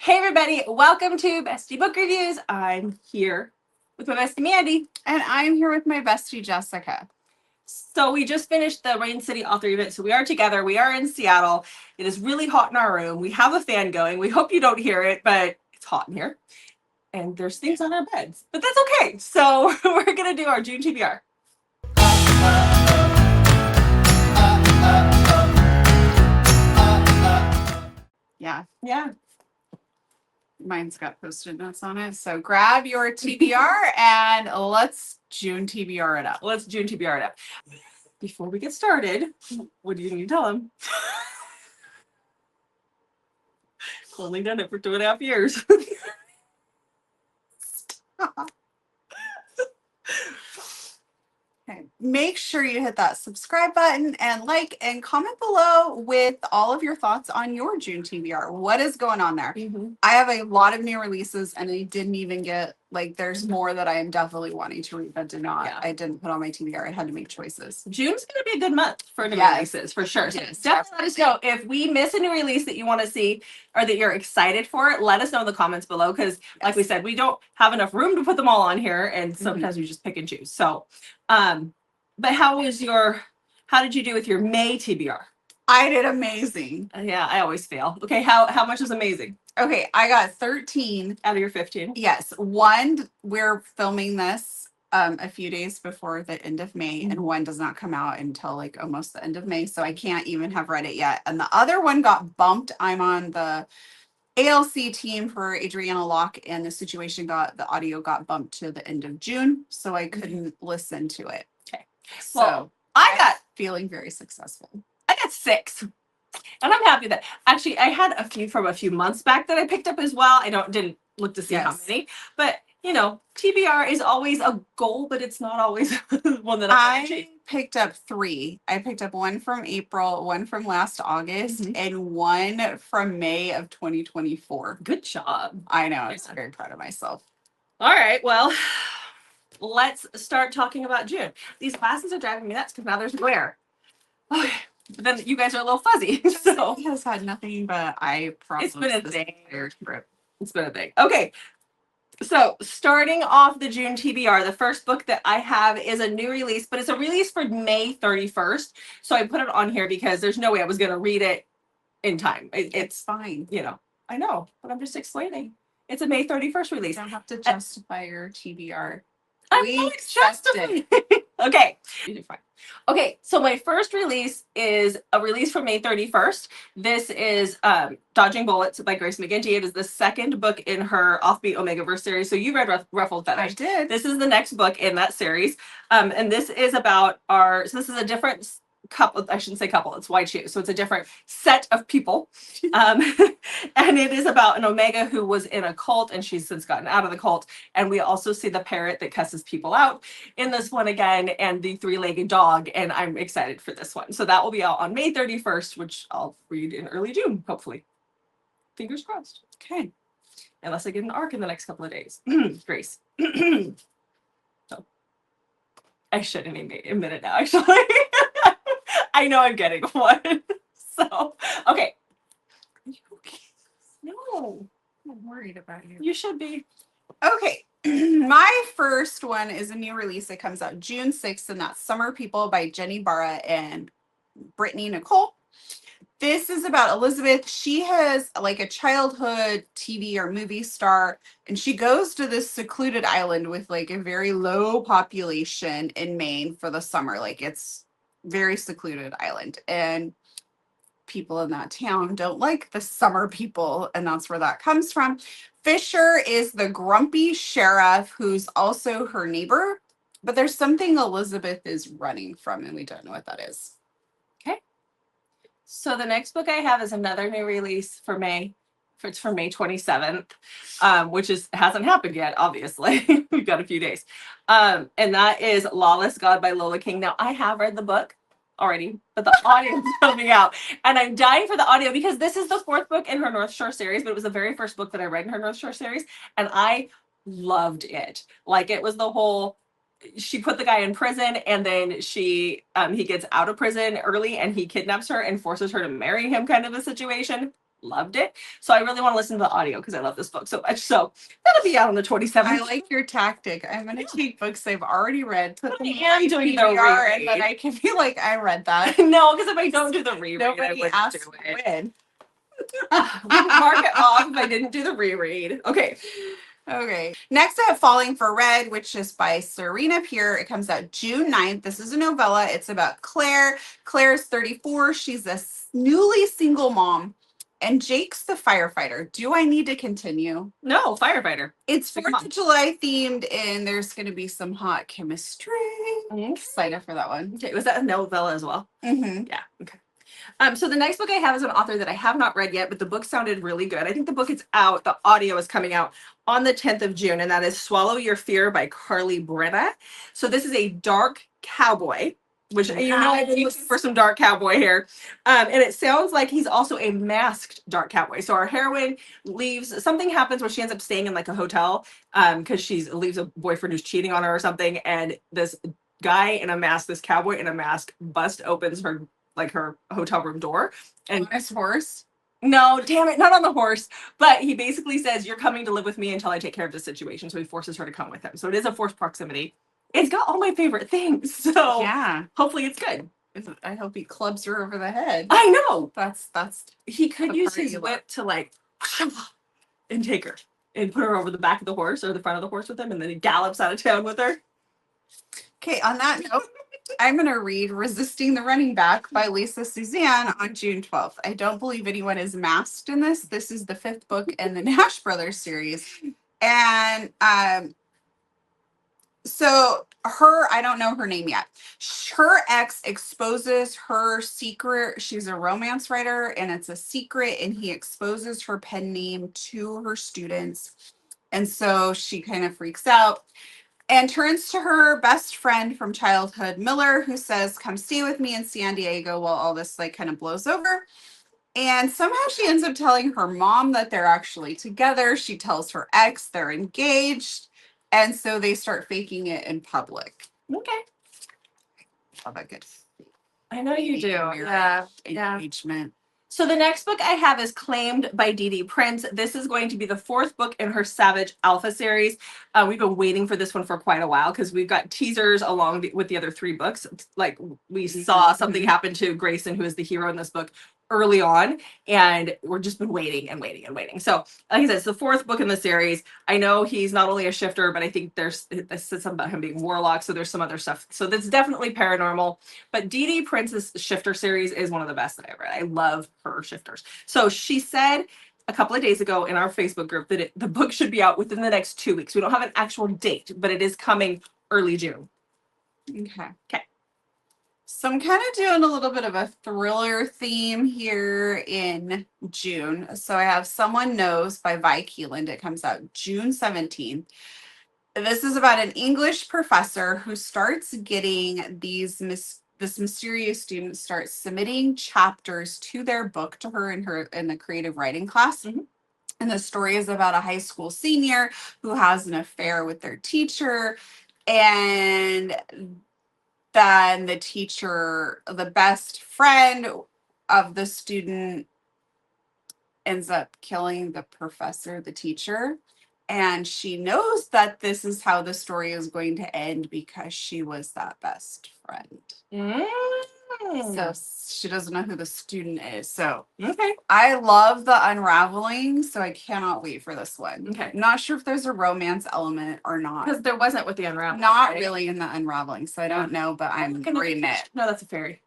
Hey everybody, welcome to Bestie Book Reviews. I'm here with my bestie Mandy. And I'm here with my bestie Jessica. So we just finished the Rain City Author event. So we are together. We are in Seattle. It is really hot in our room. We have a fan going. We hope you don't hear it, but it's hot in here. And there's things on our beds, but that's okay. So we're going to do our June TBR. Yeah. Mine's got Post-it notes on it. So grab your TBR and let's June TBR it up. Let's June TBR it up. Before we get started, what do you need to tell them? Only done it for 2.5 years. Okay. Make sure you hit that subscribe button and like and comment below with all of your thoughts on your June TBR. What is going on there? I have a lot of new releases and I didn't even get, there's more that I am definitely wanting to read but did not. Yeah. I didn't put on my TBR. I had to make choices. June's going to be a good month for new releases, for sure. So definitely let us know if we miss a new release that you want to see or that you're excited for. Let us know in the comments below because, like we said, we don't have enough room to put them all on here, and sometimes we just pick and choose. So, but how did you do with your May TBR? I did amazing. Yeah, I always fail. Okay, how much was amazing? Okay, I got 13 out of your 15. Yes, one, we're filming this a few days before the end of May, and one does not come out until almost the end of May, so I can't even have read it yet. And the other one got bumped. I'm on the ALC team for Adriana Locke, and the audio got bumped to the end of June, so I couldn't listen to it. Okay, so I got feeling very successful. I got 6. And I'm happy that actually I had a few from a few months back that I picked up as well. I didn't look to see how many, but TBR is always a goal, but it's not always one that I picked up 3. I picked up one from April, one from last August, and one from May of 2024. Good job. I know. I'm very proud of myself. All right. Well, let's start talking about June. These glasses are driving me nuts because now there's glare. Okay. But then you guys are a little fuzzy. So it has had nothing but eye problems. It's been a thing. It's been a thing. Okay. So starting off the June TBR, the first book that I have is a new release, but it's a release for May 31st. So I put it on here because there's no way I was going to read it in time. It's fine. I know, but I'm just explaining. It's a May 31st release. You don't have to justify your TBR. I'm justifying. Okay. You do fine. Okay, so my first release is a release for May 31st. This is Dodging Bullets by Grace McGinty. It is the second book in her Offbeat Omegaverse series. So you read Ruffled Feathers. I did. This is the next book in that series. And this is about so this is a different couple, I shouldn't say couple, it's Y2. So it's a different set of people. And it is about an Omega who was in a cult and she's since gotten out of the cult. And we also see the parrot that cusses people out in this one again, and the 3-legged dog. And I'm excited for this one. So that will be out on May 31st, which I'll read in early June, hopefully. Fingers crossed. Okay. Unless I get an arc in the next couple of days. Grace. So I shouldn't even admit it now, actually. I know I'm getting one. So, okay. No. I'm worried about you. You should be. Okay. My first one is a new release that comes out June 6th, and that's Summer People by Jenny Barra and Brittany Nicole. This is about Elizabeth. She has a childhood TV or movie star, and she goes to this secluded island with a very low population in Maine for the summer. It's very secluded island, and people in that town don't like the summer people, and that's where that comes from. Fisher is the grumpy sheriff who's also her neighbor, but there's something Elizabeth is running from, and we don't know what that is. Okay. So the next book I have is another new release for May. It's for May 27th, which hasn't happened yet, obviously. We've got a few days. And that is Lawless God by Lola King. Now, I have read the book already, but the audio is coming out. And I'm dying for the audio because this is the 4th book in her North Shore series, but it was the very first book that I read in her North Shore series. And I loved it. It was the whole, she put the guy in prison, and then he gets out of prison early and he kidnaps her and forces her to marry him kind of a situation. loved it. So I really want to listen to the audio because I love this book so much. So that'll be out on the 27th. I like your tactic. I'm going to take books I've already read, put them I am in doing the TBR, and then reread. I can be like, I read that. No, because if I don't do the reread, I Nobody wouldn't asked do to it. win. Mark it off if I didn't do the reread. Okay. Okay. Next, I have Falling for Red, which is by Serena Peer. It comes out June 9th. This is a novella. It's about Claire. Claire is 34. She's a newly single mom. And Jake's the firefighter. Do I need to continue? No, firefighter. It's Come 4th on. of July themed, and there's going to be some hot chemistry. I'm Okay. excited for that one. Okay. Was that a novella as well? Mm-hmm. Yeah. Okay. So the next book I have is an author that I have not read yet, but the book sounded really good. I think the book is out. The audio is coming out on the 10th of June, and that is Swallow Your Fear by Carly Brenna. So this is a dark cowboy, which you know I've been looking for some dark cowboy here. And it sounds like he's also a masked dark cowboy. So our heroine leaves, something happens where she ends up staying in like a hotel because she leaves a boyfriend who's cheating on her or something. And this guy in a mask, this cowboy in a mask, bust opens her hotel room door. And Nice horse. no, damn it, not on the horse. But he basically says, "You're coming to live with me until I take care of the situation." So he forces her to come with him. So it is a forced proximity. It's got all my favorite things. So Yeah. hopefully it's good. I hope he clubs her over the head. I know. That's He could the use part his you whip to like and take her and put her over the back of the horse or the front of the horse with him, and then he gallops out of town with her. okay. On that note, I'm going to read Resisting the Running Back by Lisa Suzanne on June 12th. I don't believe anyone is masked in this. This is the 5th book in the Nash Brothers series. And so I don't know her name yet. Her ex exposes her secret. She's a romance writer and it's a secret, and he exposes her pen name to her students. And so she kind of freaks out and turns to her best friend from childhood, Miller, who says, "Come stay with me in San Diego," while all this like kind of blows over. And somehow she ends up telling her mom that they're actually together. She tells her ex they're engaged. And so they start faking it in public. Okay. Love a good I know you do. Yeah. engagement. So the next book I have is Claimed by Dee Prince. This is going to be the 4th book in her Savage Alpha series. We've been waiting for this one for quite a while because we've got teasers along with the other 3 books. Like we saw something happen to Grayson, who is the hero in this book, early on, and we've just been waiting and waiting and waiting. So like I said, it's the 4th book in the series. I know he's not only a shifter, but I think I said something about him being warlock, so there's some other stuff. So that's definitely paranormal. But Dee Prince's shifter series is one of the best that I've read. I love her shifters. So she said a couple of days ago in our Facebook group that the book should be out within the next 2 weeks. We don't have an actual date, but it is coming early June. Okay. So I'm kind of doing a little bit of a thriller theme here in June. So I have Someone Knows by Vi Keeland. It comes out June 17th. This is about an English professor who starts getting this mysterious student starts submitting chapters to their book to her in the creative writing class. Mm-hmm. And the story is about a high school senior who has an affair with their teacher. And then the teacher, the best friend of the student, ends up killing the professor, the teacher. And she knows that this is how the story is going to end because she was that best friend. So she doesn't know who the student is. So Okay. I love the unraveling, so I cannot wait for this one. Okay. I'm not sure if there's a romance element or not. Because there wasn't with the unraveling. Not right? really in the unraveling, so I don't know, but I'm reading it. No, that's a fairy.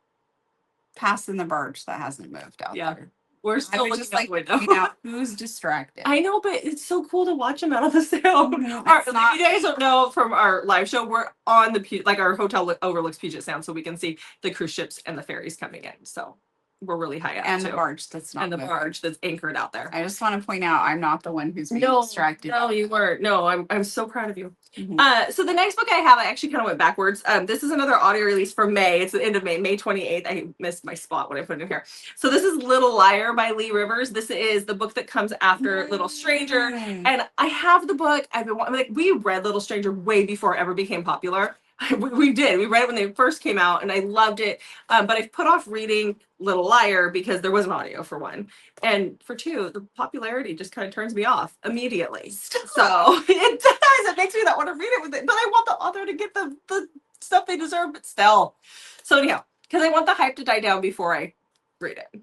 Passing the barge that hasn't moved out there. We're I still would looking just out like the window. to point out who's distracted. I know, but it's so cool to watch them out of the sound. It's not- If you guys don't know from our live show, we're on our hotel overlooks Puget Sound, so we can see the cruise ships and the ferries coming in. So we're really high up. And the too. barge that's not And the moving. barge that's anchored out there. I just want to point out I'm not the one who's being distracted. No, you weren't. No, I'm so proud of you. Mhm. So the next book I have, I actually kind of went backwards. This is another audio release for May. It's the end of May, May 28th. I missed my spot when I put it in here. So this is Little Liar by Lee Rivers. This is the book that comes after Little Stranger. And I have the book. I've been like, we read Little Stranger way before it ever became popular. We did. We read it when they first came out, and I loved it. But I've put off reading Little Liar because there was an audio for one, and for two, the popularity just kind of turns me off immediately. So it does. It makes me not want to read it with it, but I want the author to get the stuff they deserve. But still, so anyhow, because I want the hype to die down before I read it.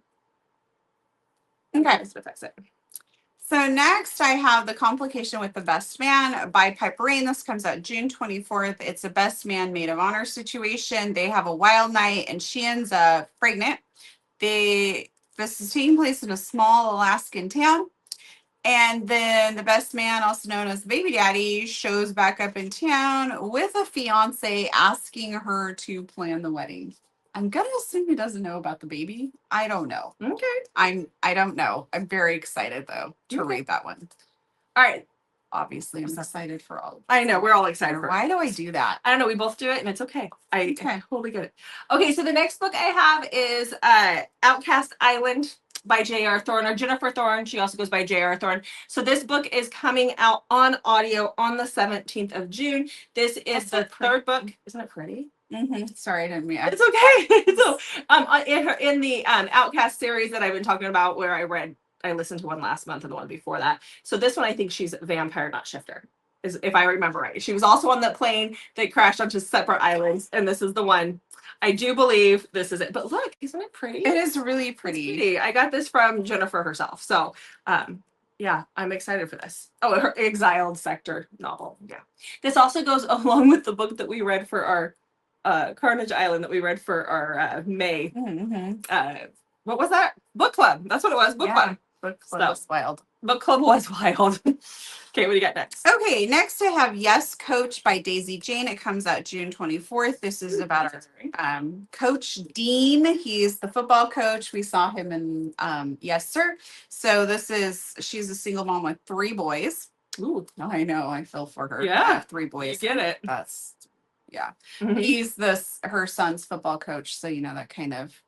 Okay. So that's it. So next I have The Complication with the Best Man by Piper Rain. This comes out June 24th. It's a best man maid of honor situation. They have a wild night and she ends up pregnant. This is taking place in a small Alaskan town. And then the best man, also known as the baby daddy, shows back up in town with a fiance asking her to plan the wedding. I'm gonna assume he doesn't know about the baby. I don't know. Okay. I don't know. I'm very excited though to read that one. All right. Obviously, I'm excited for all of I know we're all excited for it. Why do I do that? I don't know. We both do it, and it's okay. I Okay. totally get it. Okay, so the next book I have is Outcast Island by J.R. Thorne, or Jennifer Thorne. She also goes by J.R. Thorne. So this book is coming out on audio on the 17th of June. This is the third book. Isn't it pretty? Sorry, I didn't mean. It's okay. So, in the Outcast series that I've been talking about, where I listened to one last month and the one before that. So this one, I think she's a vampire, not shifter, is if I remember right. She was also on that plane that crashed onto separate islands, and this is the one. I do believe this is it. But look, isn't it pretty? It is really pretty. I got this from Jennifer herself. So, yeah, I'm excited for this. Oh, her Exiled Sector novel. Yeah. This also goes along with the book that we read for our Carnage Island that we read for our May. What was that? Book club. That's what it was. Book club. Book club was wild. Book club was wild. Okay, what do you got next? Okay, next I have Yes Coach by Daisy Jane. It comes out June 24th. This is about our Coach Dean. He's the football coach. We saw him in Yes Sir. So she's a single mom with 3 boys. Ooh, I know. I feel for her. Yeah. I have 3 boys. You get it. That's yeah. Mhm. He's her son's football coach. So that kind of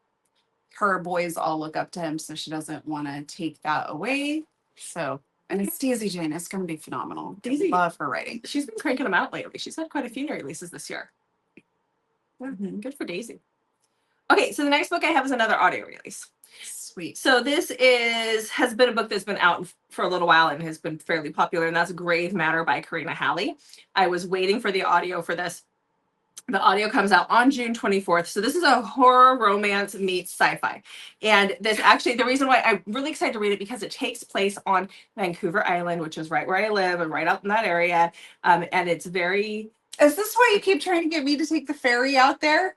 her boys all look up to him. So she doesn't want to take that away. So. And it's Daisy Jane. It's going to be phenomenal. Daisy, love her writing. She's been cranking them out lately. She's had quite a few new releases this year. Good for Daisy. Okay, so the next book I have is another audio release. Sweet. So this has been a book that's been out for a little while and has been fairly popular, and that's Grave Matter by Karina Halley. I was waiting for the audio for this. The audio comes out on June 24th. So this is a horror romance meets sci-fi. And this actually, the reason why I'm really excited to read it, because it takes place on Vancouver Island, which is right where I live and right out in that area. And it's very... Is this why you keep trying to get me to take the ferry out there?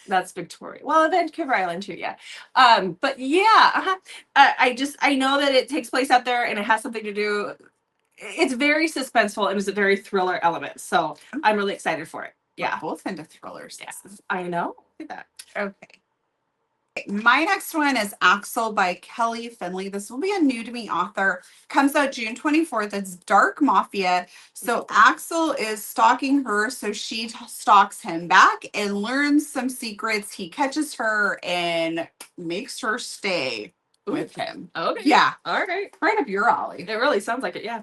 That's Victoria. Well, Vancouver Island too, yeah. But yeah, I know that it takes place out there and it has something to do... It's very suspenseful and it's a very thriller element. So I'm really excited for it. Yeah. We're both into thrillers. Yeah, I know. Look at that. Okay. My next one is Axel by Kelly Finley. This will be a new to me author. Comes out June 24th. It's dark mafia. So Axel is stalking her. So she stalks him back and learns some secrets. He catches her and makes her stay with him. Okay. Yeah. All right. Right up your alley. It really sounds like it, yeah.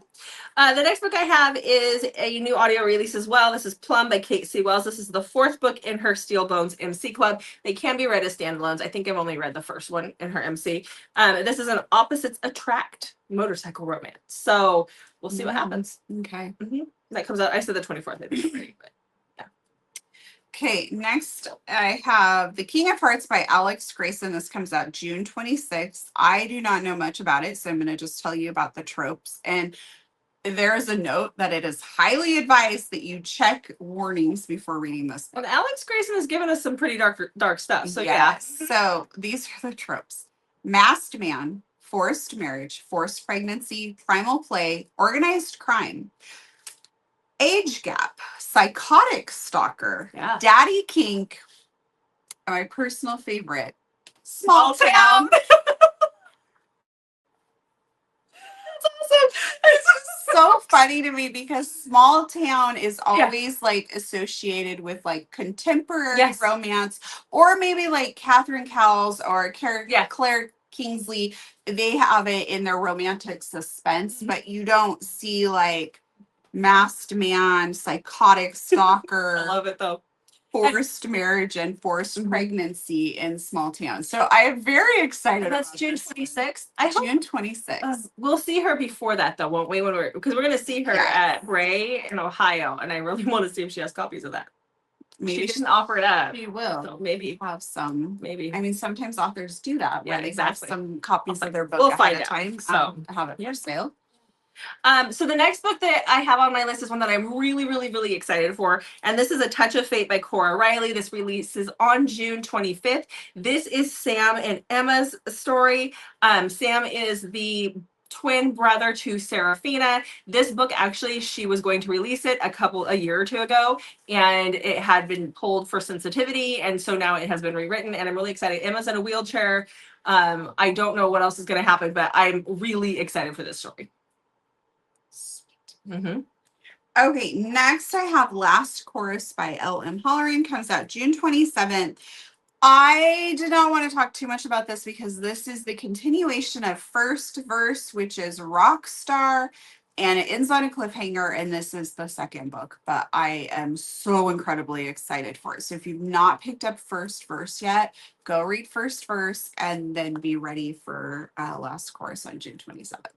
The next book I have is a new audio release as well. This is Plum by Kate C. Wells. This is the 4th book in her Steel Bones MC Club. They can be read as standalones. I think I've only read the first one in her MC. This is an opposites attract motorcycle romance. So we'll see what happens. Okay. That comes out, I said the 24th, I think already, but yeah. Okay, next I have The King of Hearts by Alex Grayson. This comes out June 26th. I do not know much about it, so I'm going to just tell you about the tropes. And there is a note that it is highly advised that you check warnings before reading this book. And Alex Grayson has given us some pretty dark stuff. So yes. Yeah. So these are the tropes: masked man, forced marriage, forced pregnancy, primal play, organized crime, age gap, psychotic stalker, daddy kink, and my personal favorite, small town. It's so funny to me because small town is always like associated with like contemporary romance, or maybe like Catherine Cowles or Claire Kingsley. They have it in their romantic suspense, but you don't see like masked man, psychotic I stalker, love it though. forced marriage, and forced pregnancy in small towns. So I am very excited. And that's about June this one. 26th. I hope June 26th. we'll see her before that though, won't we? Because we're gonna see her Yes. at Bray in Ohio, and I really want to see if she has copies of that. Maybe She didn't offer it up, she will so maybe. have some. Maybe. I mean, sometimes authors do that. Yeah, Where they exactly. have some copies of their book We'll ahead find of out. time. So, have it for sale. So the next book that I have on my list is one that I'm really, really, really excited for. And this is A Touch of Fate by Cora Riley. This releases on June 25th. This is Sam and Emma's story. Sam is the twin brother to Serafina. This book, actually, she was going to release it a year or two ago, and it had been pulled for sensitivity. And so now it has been rewritten, and I'm really excited. Emma's in a wheelchair. I don't know what else is going to happen, but I'm really excited for this story. Mm-hmm. Okay, next I have Last Chorus by L.M. Hollering. Comes out June 27th. I did not want to talk too much about this because this is the continuation of First Verse, which is Rockstar, and it ends on a cliffhanger, and this is the second book, but I am so incredibly excited for it. So if you've not picked up First Verse yet, go read First Verse and then be ready for Last Chorus on June 27th.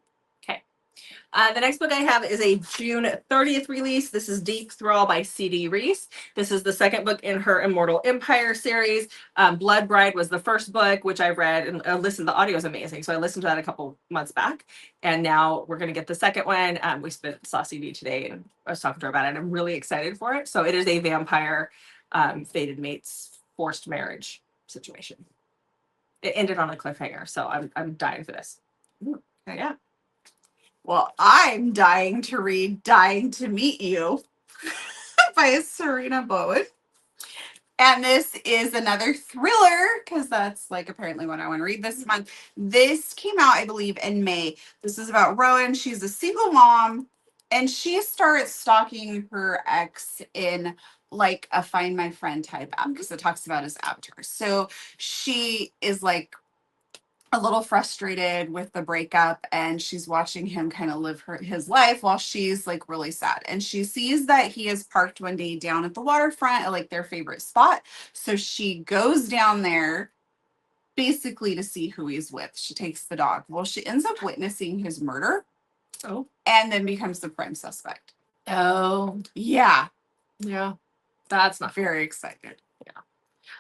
The next book I have is a June 30th release. This is Deep Thrall by C.D. Reese. This is the second book in her Immortal Empire series. Blood Bride was the first book, which I read and listened. The audio is amazing. So I listened to that a couple months back. And now we're going to get the second one. Saw CD today and I was talking to her about it. I'm really excited for it. So it is a vampire fated mates forced marriage situation. It ended on a cliffhanger. So I'm dying for this. Ooh, okay. Yeah. Well, I'm dying to read Dying to Meet You by Serena Bowen. And this is another thriller because that's like apparently what I want to read this month. This came out, I believe, in May. This is about Rowan. She's a single mom and she starts stalking her ex in like a Find My Friend type app because it talks about his avatar. So she is like a little frustrated with the breakup and she's watching him kind of live his life while she's like really sad, and she sees that he is parked one day down at the waterfront at like their favorite spot, so she goes down there basically to see who he's with. She takes the dog. Well, she ends up witnessing his murder. Oh. And then becomes the prime suspect. Oh. Yeah, That's not very excited.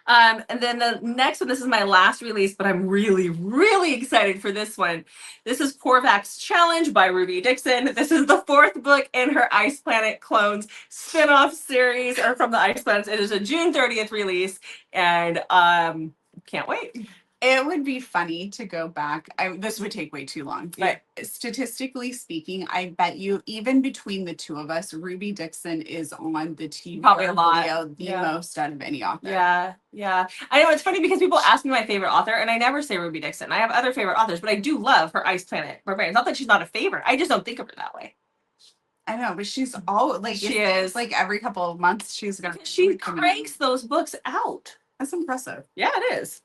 And then the next one, this is my last release, but I'm really, really excited for this one. This is Porvax Challenge by Ruby Dixon. This is the fourth book in her Ice Planet Clones spin-off series, or from the Ice Planets. It is a June 30th release, and can't wait. It would be funny to go back. This would take way too long, but statistically speaking, I bet you even between the two of us, Ruby Dixon is on the TBR Probably a lot. video the most out of any author. Yeah. I know it's funny because people ask me my favorite author, and I never say Ruby Dixon. I have other favorite authors, but I do love her Ice Planet Barbarians. Not that she's not a favorite. I just don't think of her that way. I know, but she's all like she is like every couple of months she's gonna. She cranks those books out. That's impressive. Yeah, it is.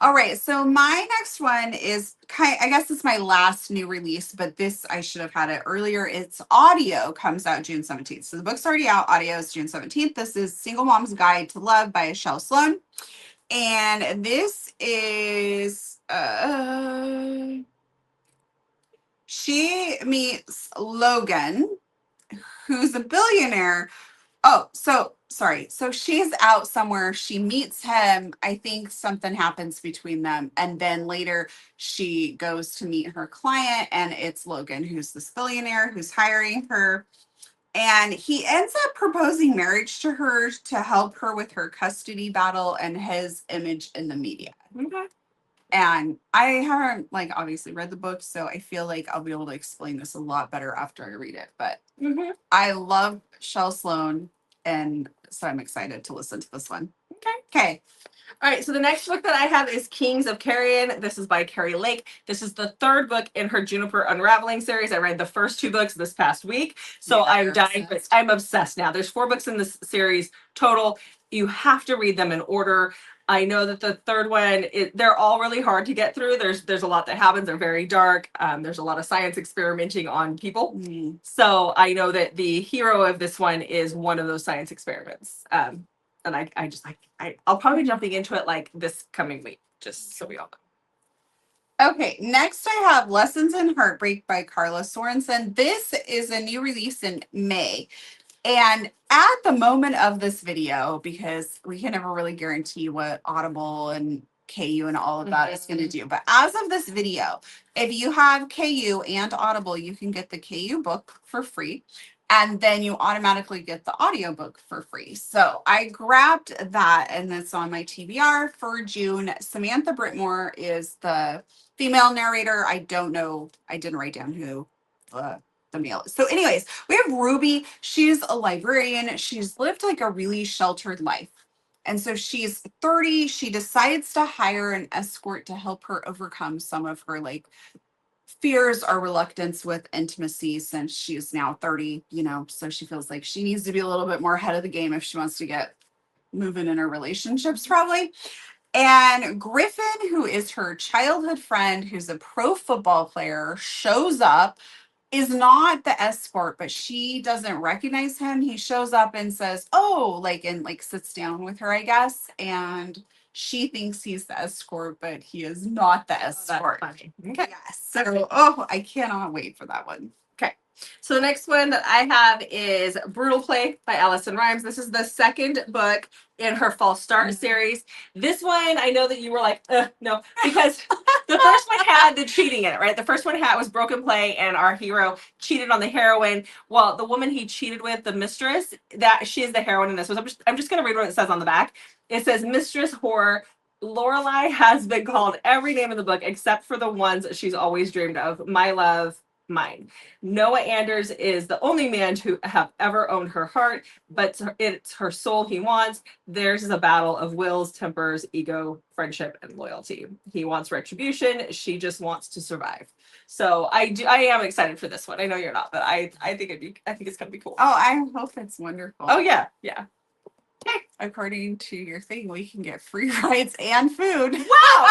All right, so my next one is I guess it's my last new release, but this I should have had it earlier. It's Audio, comes out June 17th. So the book's already out. Audio is June 17th. This is Single Mom's Guide to Love by Michelle Sloan. And this is she meets Logan, who's a billionaire. So she's out somewhere. She meets him. I think something happens between them. And then later she goes to meet her client, and it's Logan, who's this billionaire who's hiring her. And he ends up proposing marriage to her to help her with her custody battle and his image in the media. Okay. And I haven't obviously read the book, so I feel like I'll be able to explain this a lot better after I read it. But I love Michelle Sloan, and so I'm excited to listen to this one. Okay. All right, so the next book that I have is Kings of Carrion. This is by Carrie Lake. This is the third book in her Juniper Unraveling series. I read the first two books this past week, so I'm dying. I'm obsessed now. There's 4 books in this series total. you have to read them in order. I know that the third one, they're all really hard to get through. There's a lot that happens. They're very dark. There's a lot of science experimenting on people. So I know that the hero of this one is one of those science experiments. And I'll probably be jumping into it like this coming week, just so we all know. Okay, next I have Lessons in Heartbreak by Carla Sorensen. This is a new release in May. And at the moment of this video, because we can never really guarantee what Audible and KU and all of that is going to do, but as of this video, if you have KU and Audible, you can get the KU book for free. And then you automatically get the audiobook for free. So I grabbed that, and it's on my TBR for June. Samantha Brittmore is the female narrator. I don't know. I didn't write down who the male is. So anyways, we have Ruby. She's a librarian. She's lived like a really sheltered life. And so she's 30. She decides to hire an escort to help her overcome some of her like fears or reluctance with intimacy since she's now 30, you know, so she feels like she needs to be a little bit more ahead of the game if she wants to get moving in her relationships probably. And Griffin, who is her childhood friend, who's a pro football player, shows up, is not the escort, but she doesn't recognize him. He shows up and says, oh, like, and like sits down with her, I guess. And she thinks he's the escort, but he is not the escort. That's funny. Okay. Yes. So, oh, I cannot wait for that one. Okay. So the next one that I have is Brutal Play by Allison Rhymes. This is the second book in her False Start series. This one, I know that you were like, no, because the first one had the cheating in it, right? The first one was Broken Play, and our hero cheated on the heroine. Well, the woman he cheated with, the mistress, that she is the heroine in this. I'm just going to read what it says on the back. It says, Mistress Horror, Lorelai has been called every name in the book except for the ones she's always dreamed of. My love, mine. Noah Anders is the only man to have ever owned her heart, but it's her soul he wants. Theirs is a battle of wills, tempers, ego, friendship, and loyalty. He wants retribution. She just wants to survive. So I am excited for this one. I know you're not, but I think it's gonna be cool. Oh, I hope it's wonderful. Oh yeah. Okay. According to your thing, we can get free rides and food. Wow.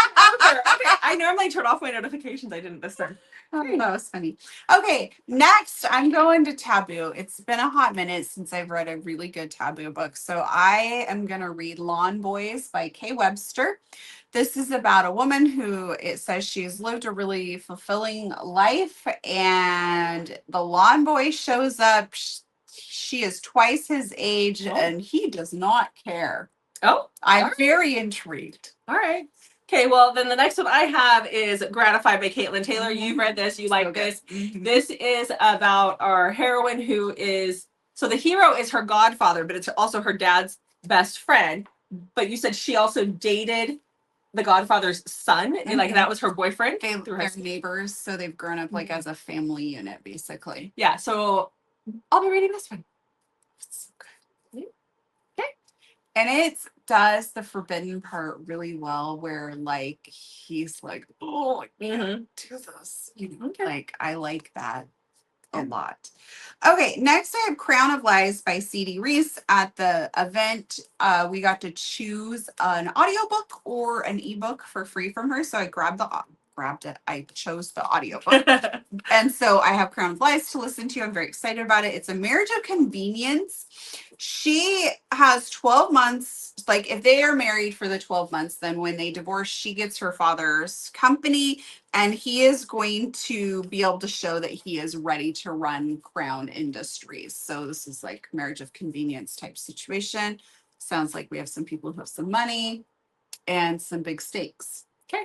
Okay. I normally turn off my notifications. I didn't this time. Oh, that was funny. Okay, next I'm going to Taboo. It's been a hot minute since I've read a really good Taboo book. So I am going to read Lawn Boys by Kay Webster. This is about a woman who, it says she's lived a really fulfilling life, and the lawn boy shows up. She is twice his age, and he does not care. Oh, I'm very intrigued. All right. Okay, well, then the next one I have is Gratified by Caitlin Taylor. You've read this. You like this. This is about our heroine who is, so the hero is her godfather, but it's also her dad's best friend. But you said she also dated the godfather's son, and like that was her boyfriend. They're neighbors, so they've grown up like as a family unit, basically. Yeah, so I'll be reading this one. It's so good. Okay. And it does the forbidden part really well, where like he's like, oh, I can't do this. You know, like I like that a lot. Okay, next I have Crown of Lies by C.D. Reese. At the event, we got to choose an audiobook or an ebook for free from her. So I I chose the audiobook. And so I have Crown of Lies to listen to. I'm very excited about it. It's a marriage of convenience. She has 12 months. Like if they are married for the 12 months, then when they divorce, she gets her father's company, and he is going to be able to show that he is ready to run Crown Industries. So this is like marriage of convenience type situation. Sounds like we have some people who have some money and some big stakes. Okay.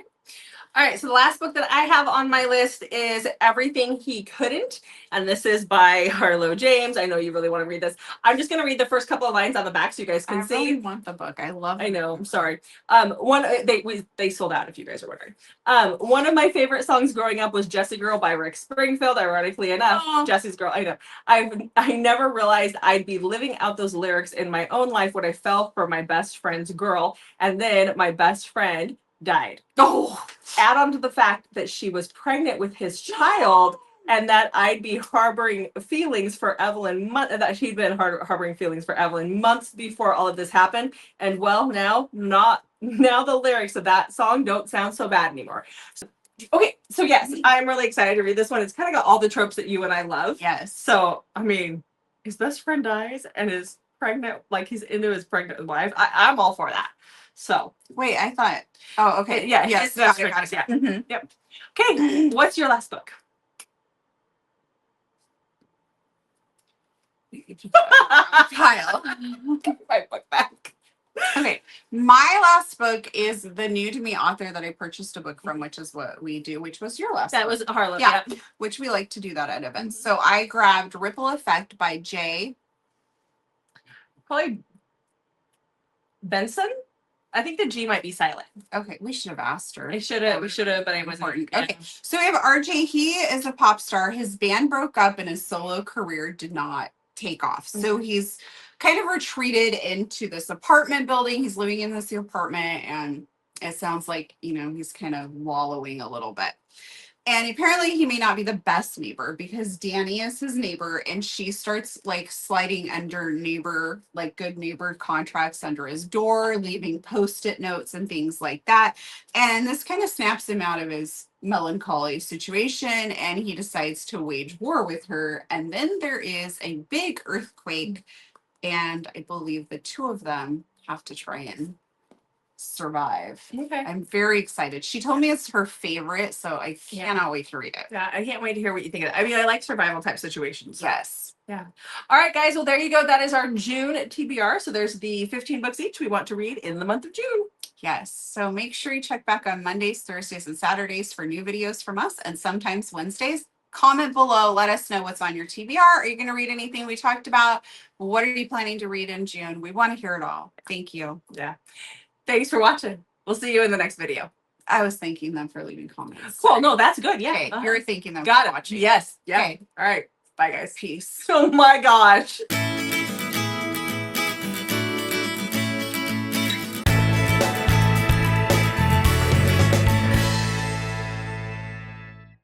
All right, so the last book that I have on my list is Everything He Couldnt, and this is by Harlow James. I know you really want to read this. I'm just going to read the first couple of lines on the back so you guys can see. I really want the book. I love it. I know. I'm sorry. They sold out, if you guys are wondering. One of my favorite songs growing up was Jessie Girl by Rick Springfield. Ironically enough, Jessie's Girl. I know. I never realized I'd be living out those lyrics in my own life when I fell for my best friend's girl, and then my best friend died. Add on to the fact that she was pregnant with his child. and that I'd be harboring feelings for Evelyn, that she'd been harboring feelings for Evelyn months before all of this happened. And well, now the lyrics of that song don't sound so bad anymore. Okay, so yes, I'm really excited to read this one. It's kind of got all the tropes that you and I love. Yes. So, I mean, his best friend dies and is pregnant, like he's into his pregnant wife. I'm all for that. So. Wait, I thought. Oh, okay. Yeah, yes, his best friend got it. dies, yeah. Mm-hmm. Yep. Okay, what's your last book? Kyle. My book back. Okay, my last book is the new to me author that I purchased a book from, which is what we do, which was your last That book. was Harlow. Yeah. Yep. Which we like to do that at events. So I grabbed Ripple Effect by Jay. Probably Benson. I think the G might be silent. Okay, we should have asked her. We should have, but I wasn't. Important. Okay, so we have RJ. He is a pop star. His band broke up and his solo career did not take off. So he's kind of retreated into this apartment building. He's living in this apartment and it sounds like, he's kind of wallowing a little bit. And apparently he may not be the best neighbor because Danny is his neighbor and she starts like sliding under good neighbor contracts under his door, leaving post-it notes and things like that. And this kind of snaps him out of his melancholy situation and he decides to wage war with her. And then there is a big earthquake and I believe the two of them have to try and survive. Okay. I'm very excited. She told me it's her favorite, so I cannot wait to read it. Yeah, I can't wait to hear what you think of it. I mean, I like survival type situations. So. Yes. Yeah. All right, guys. Well, there you go. That is our June TBR. So there's the 15 books each we want to read in the month of June. Yes. So make sure you check back on Mondays, Thursdays, and Saturdays for new videos from us, and sometimes Wednesdays. Comment below. Let us know what's on your TBR. Are you going to read anything we talked about? What are you planning to read in June? We want to hear it all. Thank you. Yeah. Thanks for watching. We'll see you in the next video. I was thanking them for leaving comments. Cool. No, that's good. Yeah. Okay. You're thanking them Got for it. watching. Yes. Yeah. Okay. All right. Bye, guys. Peace. Oh my gosh.